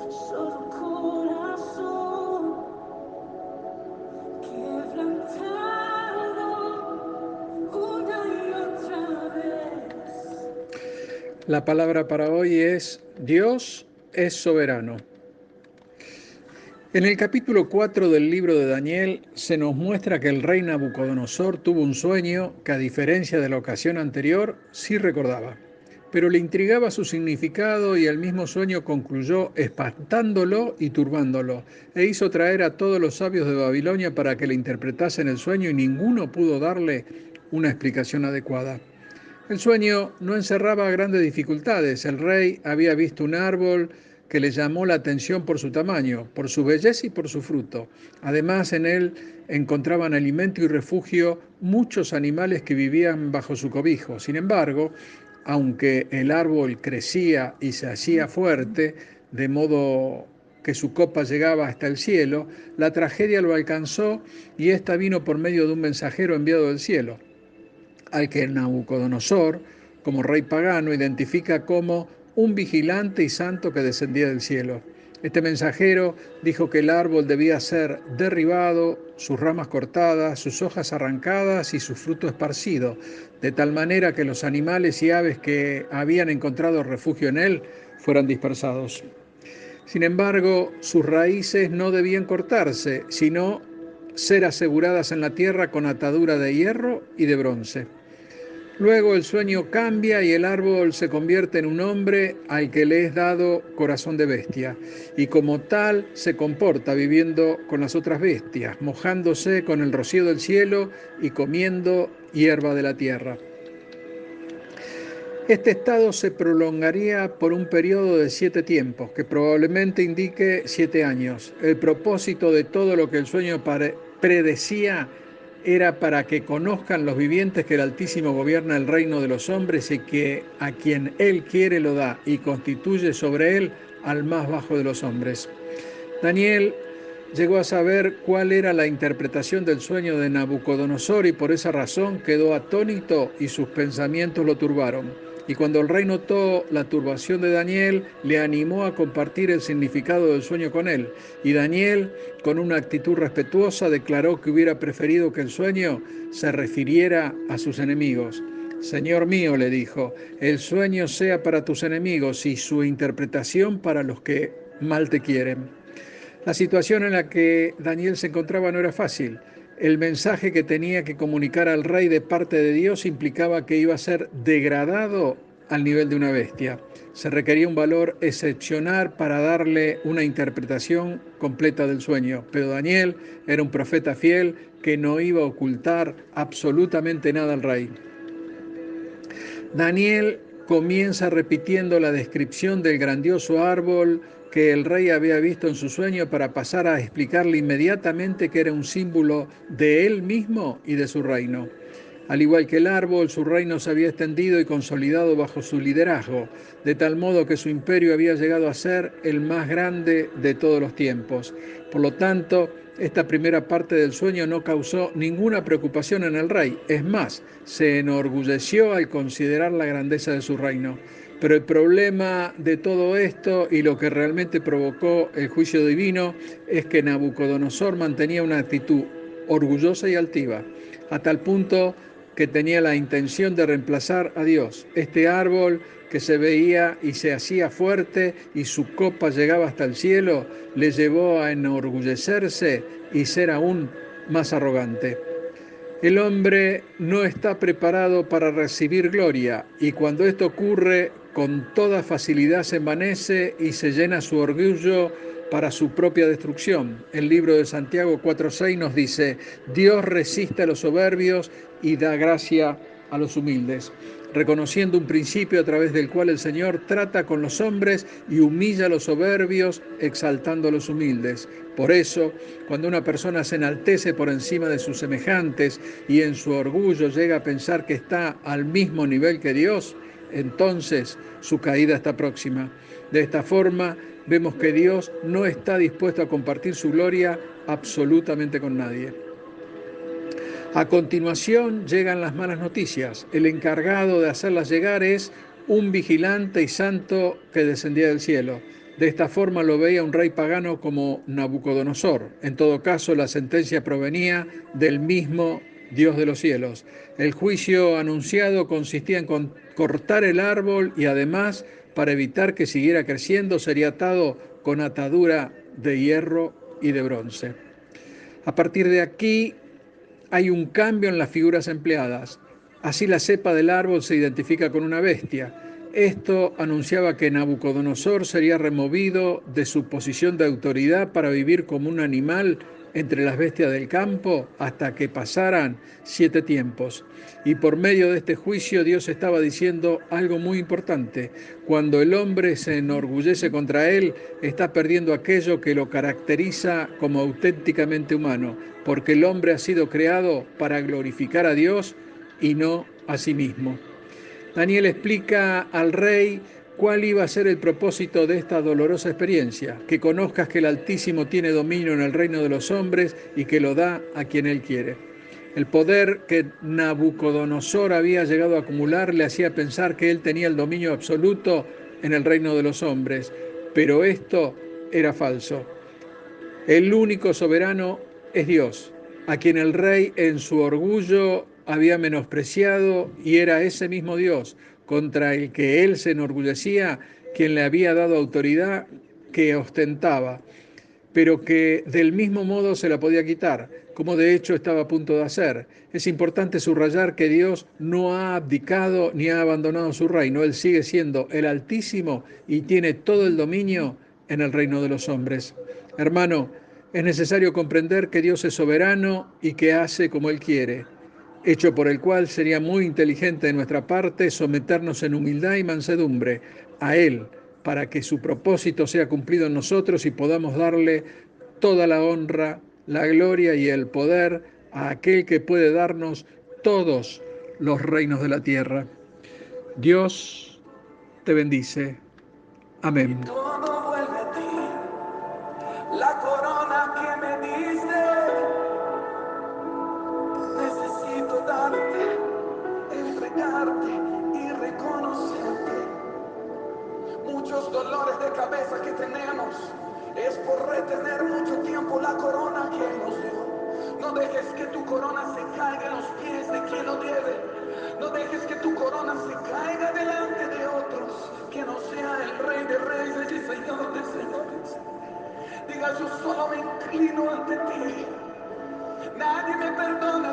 solo corazón quebrantado una y otra vez. La palabra para hoy es Dios es soberano. En el capítulo 4 del libro de Daniel se nos muestra que el rey Nabucodonosor tuvo un sueño que, a diferencia de la ocasión anterior, sí recordaba. Pero le intrigaba su significado y el mismo sueño concluyó espantándolo y turbándolo, e hizo traer a todos los sabios de Babilonia para que le interpretasen el sueño y ninguno pudo darle una explicación adecuada. El sueño no encerraba grandes dificultades. El rey había visto un árbol que le llamó la atención por su tamaño, por su belleza y por su fruto. Además, en él encontraban alimento y refugio muchos animales que vivían bajo su cobijo. Sin embargo, aunque el árbol crecía y se hacía fuerte, de modo que su copa llegaba hasta el cielo, la tragedia lo alcanzó y ésta vino por medio de un mensajero enviado del cielo, al que Nabucodonosor, como rey pagano, identifica como un vigilante y santo que descendía del cielo. Este mensajero dijo que el árbol debía ser derribado, sus ramas cortadas, sus hojas arrancadas y su fruto esparcido, de tal manera que los animales y aves que habían encontrado refugio en él fueran dispersados. Sin embargo, sus raíces no debían cortarse, sino ser aseguradas en la tierra con atadura de hierro y de bronce. Luego el sueño cambia y el árbol se convierte en un hombre al que le es dado corazón de bestia, y como tal se comporta viviendo con las otras bestias, mojándose con el rocío del cielo y comiendo hierba de la tierra. Este estado se prolongaría por un periodo de 7 tiempos, que probablemente indique 7 años. El propósito de todo lo que el sueño predecía era para que conozcan los vivientes que el Altísimo gobierna el reino de los hombres y que a quien Él quiere lo da y constituye sobre Él al más bajo de los hombres. Daniel llegó a saber cuál era la interpretación del sueño de Nabucodonosor y por esa razón quedó atónito y sus pensamientos lo turbaron. Y cuando el rey notó la turbación de Daniel, le animó a compartir el significado del sueño con él. Y Daniel, con una actitud respetuosa, declaró que hubiera preferido que el sueño se refiriera a sus enemigos. Señor mío, le dijo, el sueño sea para tus enemigos y su interpretación para los que mal te quieren. La situación en la que Daniel se encontraba no era fácil. El mensaje que tenía que comunicar al rey de parte de Dios implicaba que iba a ser degradado al nivel de una bestia. Se requería un valor excepcional para darle una interpretación completa del sueño, pero Daniel era un profeta fiel que no iba a ocultar absolutamente nada al rey. Daniel comienza repitiendo la descripción del grandioso árbol que el rey había visto en su sueño para pasar a explicarle inmediatamente que era un símbolo de él mismo y de su reino. Al igual que el árbol, su reino se había extendido y consolidado bajo su liderazgo, de tal modo que su imperio había llegado a ser el más grande de todos los tiempos. Por lo tanto, esta primera parte del sueño no causó ninguna preocupación en el rey. Es más, se enorgulleció al considerar la grandeza de su reino. Pero el problema de todo esto y lo que realmente provocó el juicio divino es que Nabucodonosor mantenía una actitud orgullosa y altiva, a tal punto que tenía la intención de reemplazar a Dios. Este árbol que se veía y se hacía fuerte y su copa llegaba hasta el cielo, le llevó a enorgullecerse y ser aún más arrogante. El hombre no está preparado para recibir gloria y cuando esto ocurre, con toda facilidad se envanece y se llena su orgullo para su propia destrucción. El libro de Santiago 4:6 nos dice, Dios resiste a los soberbios y da gracia a los humildes, reconociendo un principio a través del cual el Señor trata con los hombres y humilla a los soberbios, exaltando a los humildes. Por eso, cuando una persona se enaltece por encima de sus semejantes y en su orgullo llega a pensar que está al mismo nivel que Dios, entonces su caída está próxima. De esta forma, vemos que Dios no está dispuesto a compartir su gloria absolutamente con nadie. A continuación llegan las malas noticias. El encargado de hacerlas llegar es un vigilante y santo que descendía del cielo. De esta forma lo veía un rey pagano como Nabucodonosor. En todo caso, la sentencia provenía del mismo Dios de los cielos. El juicio anunciado consistía en cortar el árbol y además, para evitar que siguiera creciendo, sería atado con atadura de hierro y de bronce. A partir de aquí hay un cambio en las figuras empleadas. Así la cepa del árbol se identifica con una bestia. Esto anunciaba que Nabucodonosor sería removido de su posición de autoridad para vivir como un animal entre las bestias del campo hasta que pasaran 7 tiempos. Y por medio de este juicio Dios estaba diciendo algo muy importante. Cuando el hombre se enorgullece contra él, está perdiendo aquello que lo caracteriza como auténticamente humano, porque el hombre ha sido creado para glorificar a Dios y no a sí mismo. Daniel explica al rey cuál iba a ser el propósito de esta dolorosa experiencia, que conozcas que el Altísimo tiene dominio en el reino de los hombres y que lo da a quien él quiere. El poder que Nabucodonosor había llegado a acumular le hacía pensar que él tenía el dominio absoluto en el reino de los hombres, pero esto era falso. El único soberano es Dios, a quien el rey en su orgullo había menospreciado, y era ese mismo Dios contra el que él se enorgullecía quien le había dado autoridad que ostentaba, pero que del mismo modo se la podía quitar, como de hecho estaba a punto de hacer. Es importante subrayar que Dios no ha abdicado ni ha abandonado su reino. Él sigue siendo el Altísimo y tiene todo el dominio en el reino de los hombres. Hermano, es necesario comprender que Dios es soberano y que hace como Él quiere, hecho por el cual sería muy inteligente de nuestra parte someternos en humildad y mansedumbre a Él, para que su propósito sea cumplido en nosotros y podamos darle toda la honra, la gloria y el poder a aquel que puede darnos todos los reinos de la tierra. Dios te bendice. Y Amén. todo vuelve a ti. La corona que me diste, necesito darte, entregarte y reconocerte. Muchos dolores de cabeza que tenemos es por retener mucho tiempo la corona que Él nos dio. No dejes que tu corona se caiga en los pies de quien lo debe. No dejes que tu corona se caiga delante de otros, que no sea el Rey de Reyes y Señor de Señores. Diga, yo solo me inclino ante ti. Nadie me perdona.